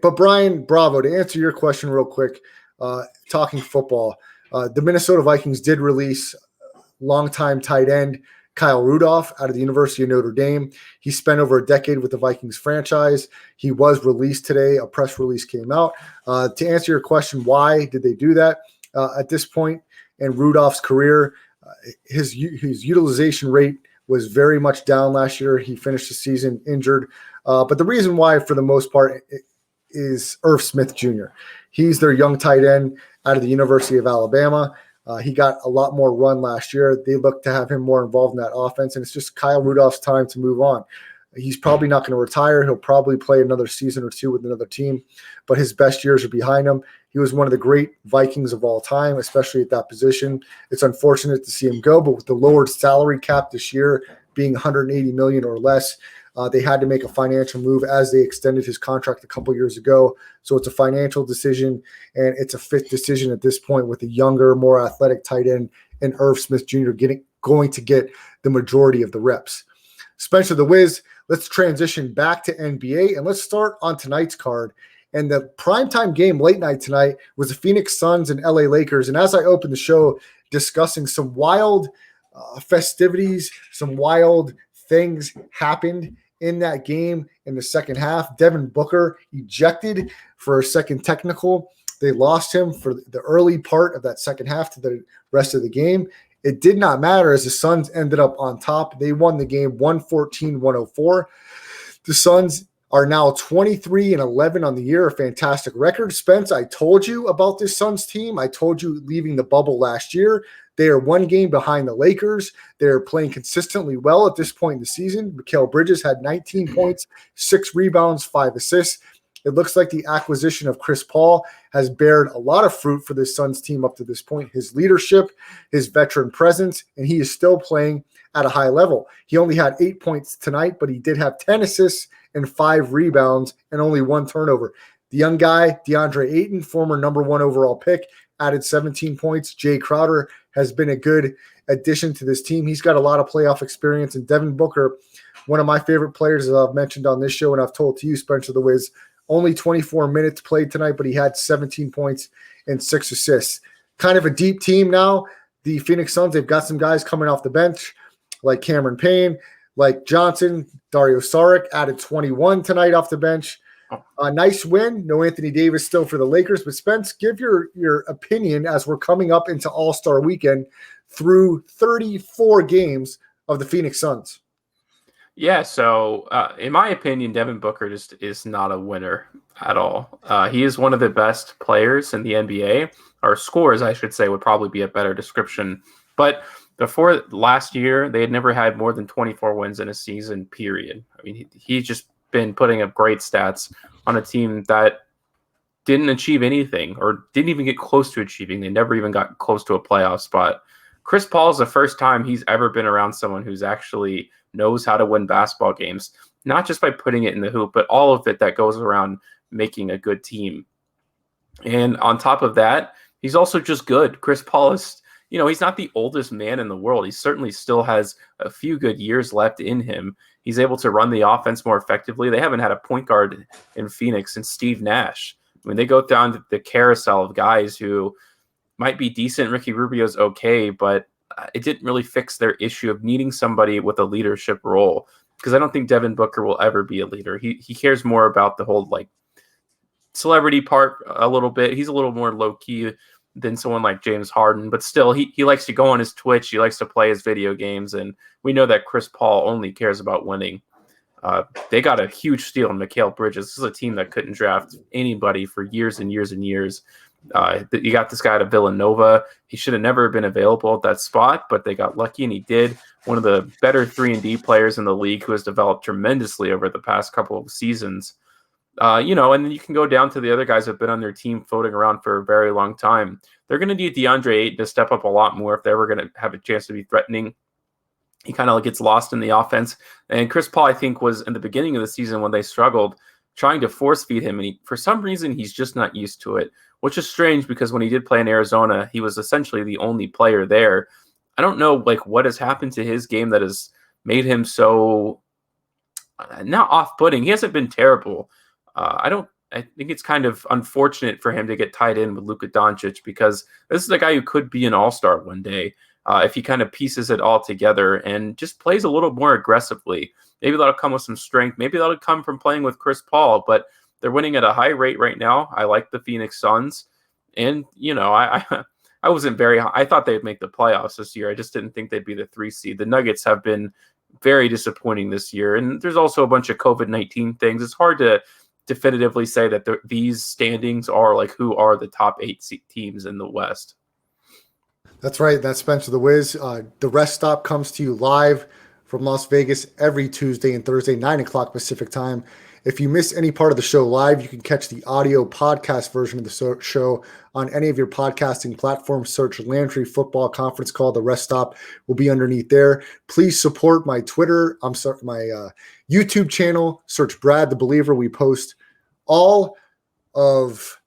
But Brian Bravo, to answer your question real quick, talking football, the Minnesota Vikings did release longtime tight end Kyle Rudolph out of the University of Notre Dame. He spent over a decade with the Vikings franchise. He was released today. A press release came out. To answer your question, why did they do that? At this point in Rudolph's career, his utilization rate was very much down last year. He finished the season injured. But the reason why, for the most part, is Irv Smith Jr. He's their young tight end out of the University of Alabama. He got a lot more run last year. They look to have him more involved in that offense, and it's just Kyle Rudolph's time to move on. He's probably not going to retire. He'll probably play another season or two with another team, but his best years are behind him. He was one of the great Vikings of all time, especially at that position. It's unfortunate to see him go, but with the lowered salary cap this year being $180 million or less, they had to make a financial move as they extended his contract a couple years ago. So it's a financial decision, and it's a fit decision at this point with a younger, more athletic tight end and Irv Smith Jr. going to get the majority of the reps. Spencer the Wiz, let's transition back to NBA, and let's start on tonight's card. And the primetime game late night tonight was the Phoenix Suns and LA Lakers. And as I opened the show discussing some wild festivities, some wild things happened in that game in the second half. Devin Booker ejected for a second technical. They lost him for the early part of that second half to the rest of the game. It did not matter as the Suns ended up on top. They won the game 114-104. The Suns are now 23-11 on the year, a fantastic record. Spence, I told you about this Suns team. I told you leaving the bubble last year. They are one game behind the Lakers. They're playing consistently well at this point in the season. Mikal Bridges had 19 points, 6 rebounds, 5 assists. It looks like the acquisition of Chris Paul has bared a lot of fruit for this Suns team up to this point. His leadership, his veteran presence, and he is still playing at a high level. He only had 8 points tonight, but he did have 10 assists and 5 rebounds and only 1 turnover. The young guy, Deandre Ayton, former number 1 overall pick, added 17 points. Jay Crowder has been a good addition to this team. He's got a lot of playoff experience. And Devin Booker, one of my favorite players, as I've mentioned on this show and I've told to you, Spencer the Wiz, only 24 minutes played tonight, but he had 17 points and 6 assists. Kind of a deep team now. The Phoenix Suns, they've got some guys coming off the bench like Cameron Payne, like Johnson. Dario Saric added 21 tonight off the bench. Nice win. No Anthony Davis still for the Lakers, but Spence, give your opinion as we're coming up into All-Star Weekend through 34 games of the Phoenix Suns. Yeah, so in my opinion, Devin Booker just is not a winner at all. He is one of the best players in the NBA, or scorers, I should say, would probably be a better description. But before last year, they had never had more than 24 wins in a season, period. I mean, he's just been putting up great stats on a team that didn't achieve anything or didn't even get close to achieving. They never even got close to a playoff spot. Chris Paul is the first time he's ever been around someone who's actually knows how to win basketball games, not just by putting it in the hoop, but all of it that goes around making a good team. And on top of that, he's also just good. Chris Paul is, he's not the oldest man in the world. He certainly still has a few good years left in him. He's able to run the offense more effectively. They haven't had a point guard in Phoenix since Steve Nash. I mean, they go down the carousel of guys who might be decent. Ricky Rubio's okay, but it didn't really fix their issue of needing somebody with a leadership role, because I don't think Devin Booker will ever be a leader. He cares more about the whole celebrity part a little bit. He's a little more low key than someone like James Harden, but still he likes to go on his Twitch. He likes to play his video games, and we know that Chris Paul only cares about winning. They got a huge steal in Mikal Bridges. This is a team that couldn't draft anybody for years and years and years. You got this guy out of Villanova. He should have never been available at that spot, but they got lucky and he did. One of the better 3-and-D players in the league who has developed tremendously over the past couple of seasons. And then you can go down to the other guys who have been on their team floating around for a very long time. They're going to need Deandre Ayton to step up a lot more if they're ever going to have a chance to be threatening. He kind of gets lost in the offense. And Chris Paul, I think, was in the beginning of the season when they struggled, trying to force feed him. And for some reason, he's just not used to it, which is strange because when he did play in Arizona, he was essentially the only player there. I don't know what has happened to his game that has made him so not off-putting. He hasn't been terrible. I think it's kind of unfortunate for him to get tied in with Luka Doncic, because this is a guy who could be an all-star one day if he kind of pieces it all together and just plays a little more aggressively. Maybe that'll come with some strength. Maybe that'll come from playing with Chris Paul, but they're winning at a high rate right now. I like the Phoenix Suns. And, I wasn't very high. I thought they'd make the playoffs this year. I just didn't think they'd be the 3 seed. The Nuggets have been very disappointing this year. And there's also a bunch of COVID-19 things. It's hard to definitively say that these standings are who are the top 8 teams in the West. That's right. That's Spencer the Wiz. The Rest Stop comes to you live from Las Vegas every Tuesday and Thursday, 9 o'clock Pacific time. If you miss any part of the show live, you can catch the audio podcast version of the show on any of your podcasting platforms. Search Landry Football Conference Call. The Rest Stop will be underneath there. Please support my my YouTube channel. Search Brad the Believer. We post all of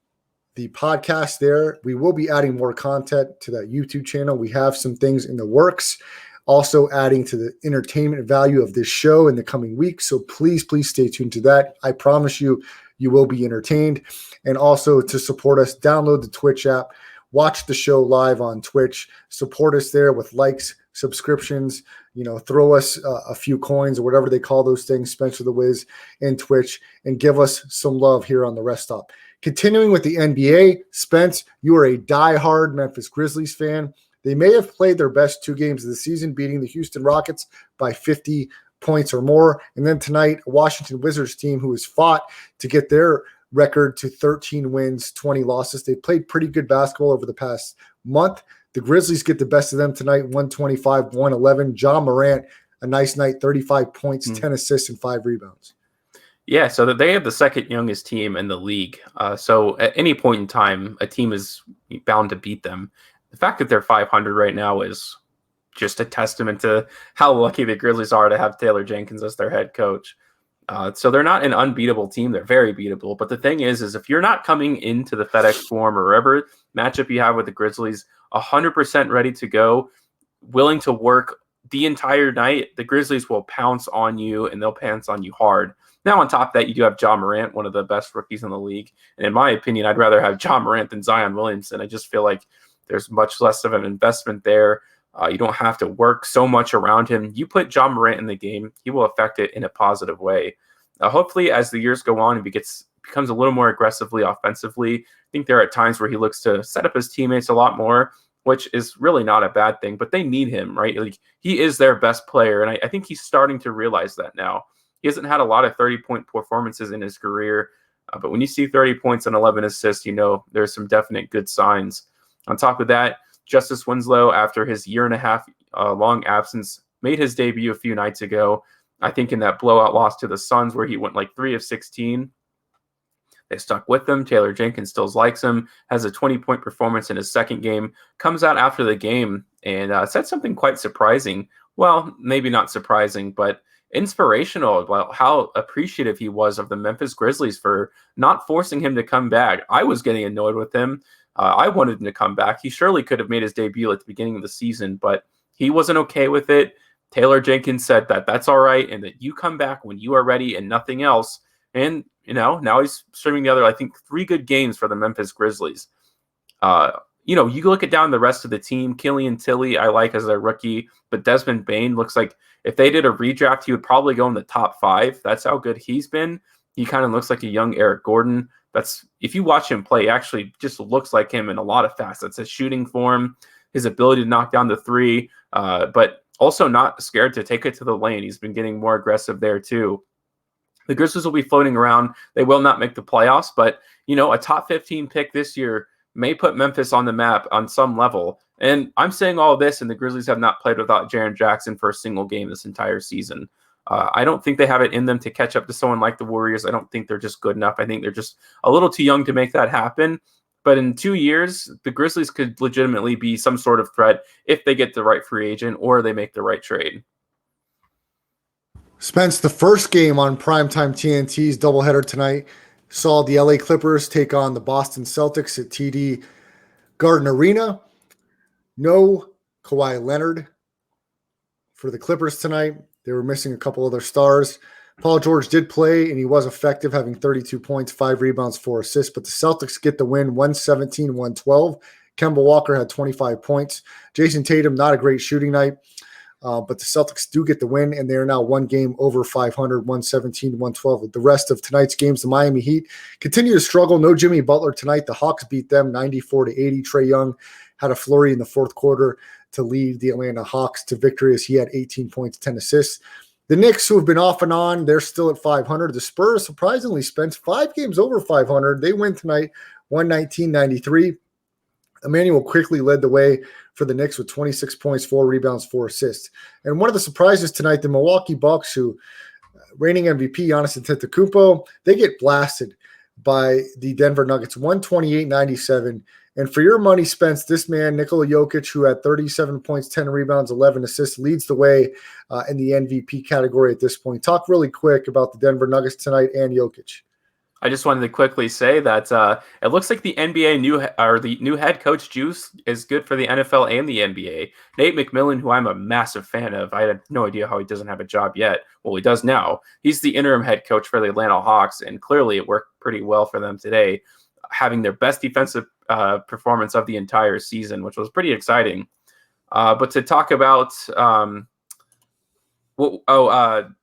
the podcast there. We will be adding more content to that YouTube channel. We have some things in the works, also adding to the entertainment value of this show in the coming weeks. So please stay tuned to that. I promise you will be entertained. And also to support us, download the Twitch app, watch the show live on Twitch, support us there with likes, subscriptions, throw us a few coins or whatever they call those things, Spencer the Wiz and Twitch, and give us some love here on the Rest Stop. Continuing with the NBA, Spence, you are a diehard Memphis Grizzlies fan. They may have played their best 2 games of the season, beating the Houston Rockets by 50 points or more. And then tonight, a Washington Wizards team who has fought to get their record to 13 wins, 20 losses. They played pretty good basketball over the past month. The Grizzlies get the best of them tonight, 125-111. John Morant, a nice night, 35 points, 10 assists, and 5 rebounds. Yeah, so that they have the second youngest team in the league. So at any point in time, a team is bound to beat them. The fact that they're 500 right now is just a testament to how lucky the Grizzlies are to have Taylor Jenkins as their head coach. So they're not an unbeatable team. They're very beatable. But the thing is if you're not coming into the FedEx Forum or wherever matchup you have with the Grizzlies 100% ready to go, willing to work the entire night, the Grizzlies will pounce on you, and they'll pounce on you hard. Now, on top of that, you do have John Morant, one of the best rookies in the league. And in my opinion, I'd rather have John Morant than Zion Williamson. I just feel like there's much less of an investment there. You don't have to work so much around him. You put John Morant in the game, he will affect it in a positive way. Hopefully, as the years go on, if he gets becomes a little more aggressively offensively. I think there are times where he looks to set up his teammates a lot more, which is really not a bad thing, but they need him, right? Like, he is their best player, and I think he's starting to realize that now. He hasn't had a lot of 30-point performances in his career, but when you see 30 points and 11 assists, there's some definite good signs. On top of that, Justice Winslow, after his year-and-a-half long absence, made his debut a few nights ago. I think in that blowout loss to the Suns where he went like 3 of 16. They stuck with him. Taylor Jenkins still likes him, has a 20-point performance in his second game, comes out after the game and said something quite surprising. Well, maybe not surprising, but inspirational about how appreciative he was of the Memphis Grizzlies for not forcing him to come back. I was getting annoyed with him. I wanted him to come back. He surely could have made his debut at the beginning of the season, but he wasn't okay with it. Taylor Jenkins said that that's all right and that you come back when you are ready and nothing else. And, now he's streaming together, I think, 3 good games for the Memphis Grizzlies. You look at down the rest of the team. Killian Tilly, I like as a rookie, but Desmond Bane looks like if they did a redraft, he would probably go in the top 5. That's how good he's been. He kind of looks like a young Eric Gordon. If you watch him play, he actually just looks like him in a lot of facets. His shooting form, his ability to knock down the 3, but also not scared to take it to the lane. He's been getting more aggressive there too. The Grizzlies will be floating around. They will not make the playoffs, but, a top 15 pick this year may put Memphis on the map on some level. And I'm saying all this, and the Grizzlies have not played without Jaren Jackson for a single game this entire season. I don't think they have it in them to catch up to someone like the Warriors. I don't think they're just good enough. I think they're just a little too young to make that happen. But in 2 years, the Grizzlies could legitimately be some sort of threat if they get the right free agent or they make the right trade. Spence, the first game on Primetime TNT's doubleheader tonight saw the LA Clippers take on the Boston Celtics at TD Garden Arena. No Kawhi Leonard for the Clippers tonight. They were missing a couple other stars. Paul George did play, and he was effective, having 32 points, 5 rebounds, 4 assists. But the Celtics get the win, 117-112. Kemba Walker had 25 points. Jason Tatum, not a great shooting night. But the Celtics do get the win, and they are now 1 game over 500, 117-112. The rest of tonight's games, the Miami Heat continue to struggle. No Jimmy Butler tonight. The Hawks beat them 94-80. Trae Young had a flurry in the fourth quarter to lead the Atlanta Hawks to victory as he had 18 points, 10 assists. The Knicks, who have been off and on, they're still at 500. The Spurs, surprisingly, spent 5 games over 500. They win tonight, 119-93. Emmanuel quickly led the way for the Knicks with 26 points, 4 rebounds, 4 assists. And one of the surprises tonight, the Milwaukee Bucks, who reigning MVP Giannis Antetokounmpo, they get blasted by the Denver Nuggets, 128-97. And for your money, Spence, this man, Nikola Jokic, who had 37 points, 10 rebounds, 11 assists, leads the way in the MVP category at this point. Talk really quick about the Denver Nuggets tonight and Jokic. I just wanted to quickly say that it looks like the the new head coach juice is good for the NFL and the NBA. Nate McMillan, who I'm a massive fan of, I had no idea how he doesn't have a job yet. Well, he does now. He's the interim head coach for the Atlanta Hawks, and clearly it worked pretty well for them today, having their best defensive performance of the entire season, which was pretty exciting. But to talk about Nikola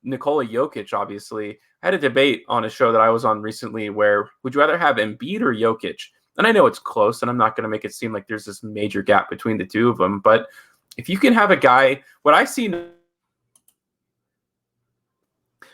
Jokic, obviously, I had a debate on a show that I was on recently where would you rather have Embiid or Jokic? And I know it's close, and I'm not going to make it seem like there's this major gap between the two of them. But if you can have a guy, what I see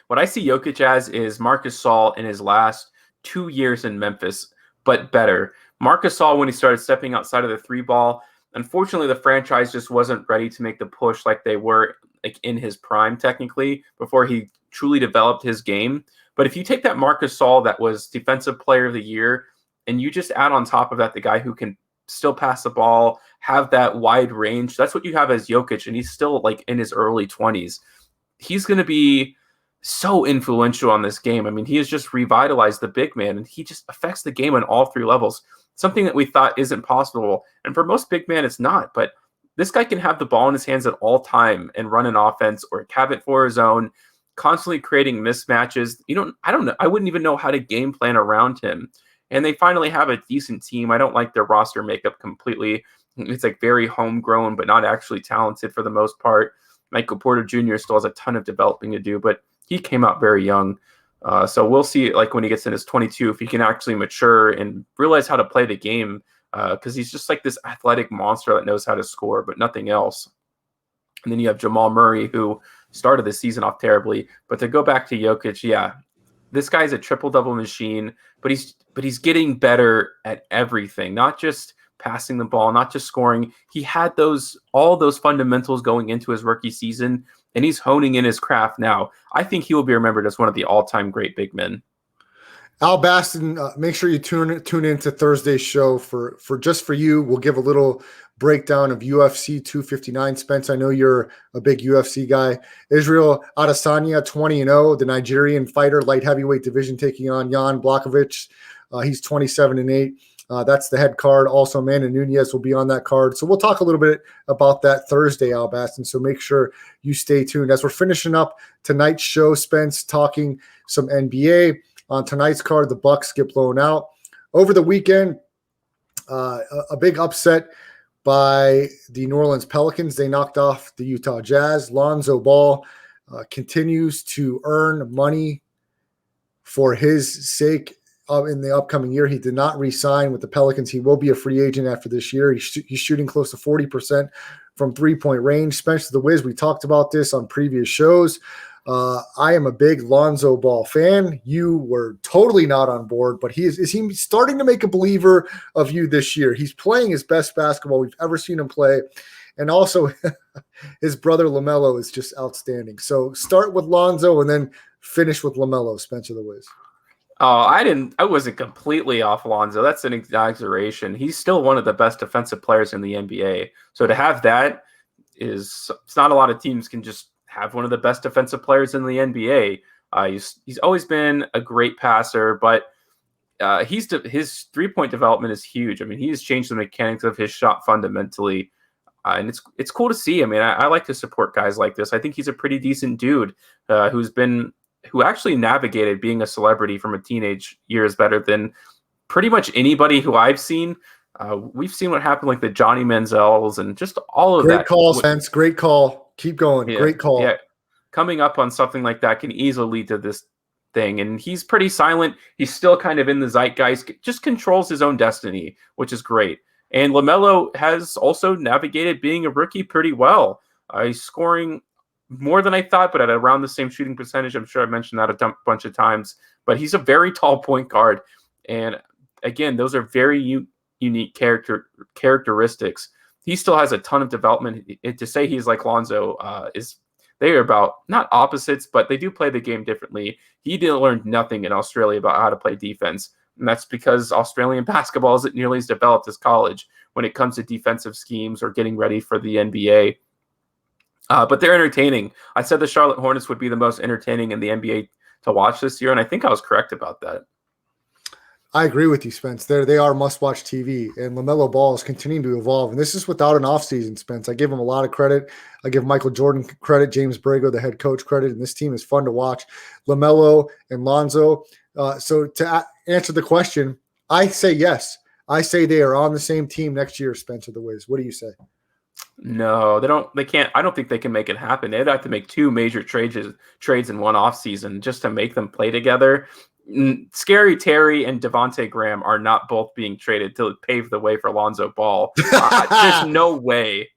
Jokic as is Marc Gasol in his last 2 years in Memphis, but better. Marc Gasol, when he started stepping outside of the 3 ball, unfortunately, the franchise just wasn't ready to make the push like they were in his prime, technically, before he truly developed his game. But if you take that Marc Gasol that was Defensive Player of the Year, and you just add on top of that the guy who can still pass the ball, have that wide range, that's what you have as Jokic, and he's still in his early 20s. He's going to be so influential on this game. I mean, he has just revitalized the big man, and he just affects the game on all 3 levels, something that we thought isn't possible. And for most big men, it's not. But this guy can have the ball in his hands at all time and run an offense or have it for his own, constantly creating mismatches. I don't know. I wouldn't even know how to game plan around him. And they finally have a decent team. I don't like their roster makeup completely. It's very homegrown, but not actually talented for the most part. Michael Porter Jr. still has a ton of developing to do, but he came out very young. So we'll see, like when he gets in his 22, if he can actually mature and realize how to play the game, because he's just like this athletic monster that knows how to score, but nothing else. And then you have Jamal Murray, who started the season off terribly. But to go back to Jokic, yeah, this guy's a triple-double machine, but he's getting better at everything, not just passing the ball, not just scoring. He had all those fundamentals going into his rookie season, and he's honing in his craft now. I think he will be remembered as one of the all-time great big men. Al Baston, make sure you tune into Thursday's show for just for you. We'll give a little breakdown of UFC 259. Spence, I know you're a big UFC guy. Israel Adesanya, 20-0, the Nigerian fighter, light heavyweight division, taking on Jan Blachowicz. He's 27-8. That's the head card. Also, Amanda Nunes will be on that card. So we'll talk a little bit about that Thursday, Al Baston. So make sure you stay tuned. As we're finishing up tonight's show, Spence, talking some NBA. On tonight's card, the Bucks get blown out. Over the weekend, a big upset by the New Orleans Pelicans. They knocked off the Utah Jazz. Lonzo Ball continues to earn money for his sake in the upcoming year. He did not re-sign with the Pelicans. He will be a free agent after this year. He's shooting close to 40% from three-point range. Spencer the Wiz, we talked about this on previous shows. I am a big Lonzo Ball fan. You were totally not on board, but is he starting to make a believer of you this year? He's playing his best basketball we've ever seen him play. And also his brother LaMelo is just outstanding. So start with Lonzo and then finish with LaMelo, Spencer the Wiz. Oh, I wasn't completely off Lonzo. That's an exaggeration. He's still one of the best defensive players in the NBA. So to have that it's not a lot of teams can just have one of the best defensive players in the NBA. He's always been a great passer, but his 3-point development is huge. I mean, he has changed the mechanics of his shot fundamentally, and it's cool to see. I mean, I like to support guys like this. I think he's a pretty decent dude who actually navigated being a celebrity from a teenage years better than pretty much anybody who I've seen. We've seen what happened, like the Johnny Manziels and just all of that. Great call, Spence. Great call. Keep going. Yeah, great call. Yeah, coming up on something like that can easily lead to this thing. And he's pretty silent. He's still kind of in the zeitgeist, just controls his own destiny, which is great. And LaMelo has also navigated being a rookie pretty well. He's scoring more than I thought, but at around the same shooting percentage. I'm sure I mentioned that a bunch of times. But he's a very tall point guard. And again, those are very unique characteristics. He still has a ton of development. To say he's like Lonzo they are about not opposites, but they do play the game differently. He didn't learn nothing in Australia about how to play defense. And that's because Australian basketball isn't nearly as developed as college when it comes to defensive schemes or getting ready for the NBA. But they're entertaining. I said the Charlotte Hornets would be the most entertaining in the NBA to watch this year, and I think I was correct about that. I agree with you, Spence. They are must-watch TV, and LaMelo Ball is continuing to evolve. And this is without an offseason, Spence. I give him a lot of credit. I give Michael Jordan credit, James Borrego, the head coach, credit, and this team is fun to watch. LaMelo and Lonzo. So to answer the question, I say yes. I say they are on the same team next year, Spencer the Wiz. What do you say? No, they don't. They can't. I don't think they can make it happen. They'd have to make two major trades in one offseason just to make them play together. Scary Terry and Devontae Graham are not both being traded to pave the way for Lonzo Ball. There's no way.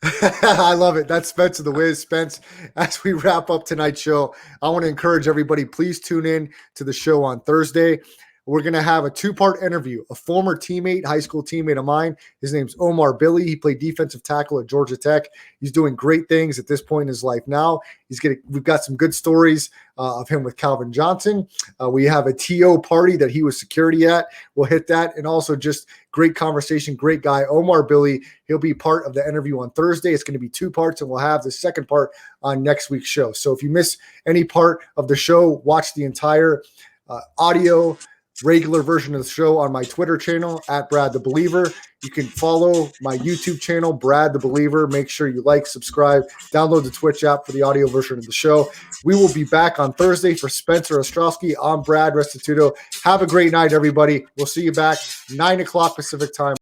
I love it. That's Spencer the Wiz. Spence, as we wrap up tonight's show, I want to encourage everybody, please tune in to the show on Thursday. We're going to have a 2-part interview. A former high school teammate of mine. His name's Omar Billy. He played defensive tackle at Georgia Tech. He's doing great things at this point in his life now. We've got some good stories of him with Calvin Johnson. We have a TO party that he was security at. We'll hit that. And also just great conversation, great guy. Omar Billy, he'll be part of the interview on Thursday. It's going to be 2 parts, and we'll have the second part on next week's show. So if you miss any part of the show, watch the entire audio regular version of the show on my Twitter channel at Brad the Believer. You can follow my YouTube channel, Brad the Believer. Make sure you like, subscribe, download the Twitch app for the audio version of the show. We will be back on Thursday for Spencer Ostrowski. I'm Brad Restituto. Have a great night, everybody. We'll see you back 9 o'clock Pacific time.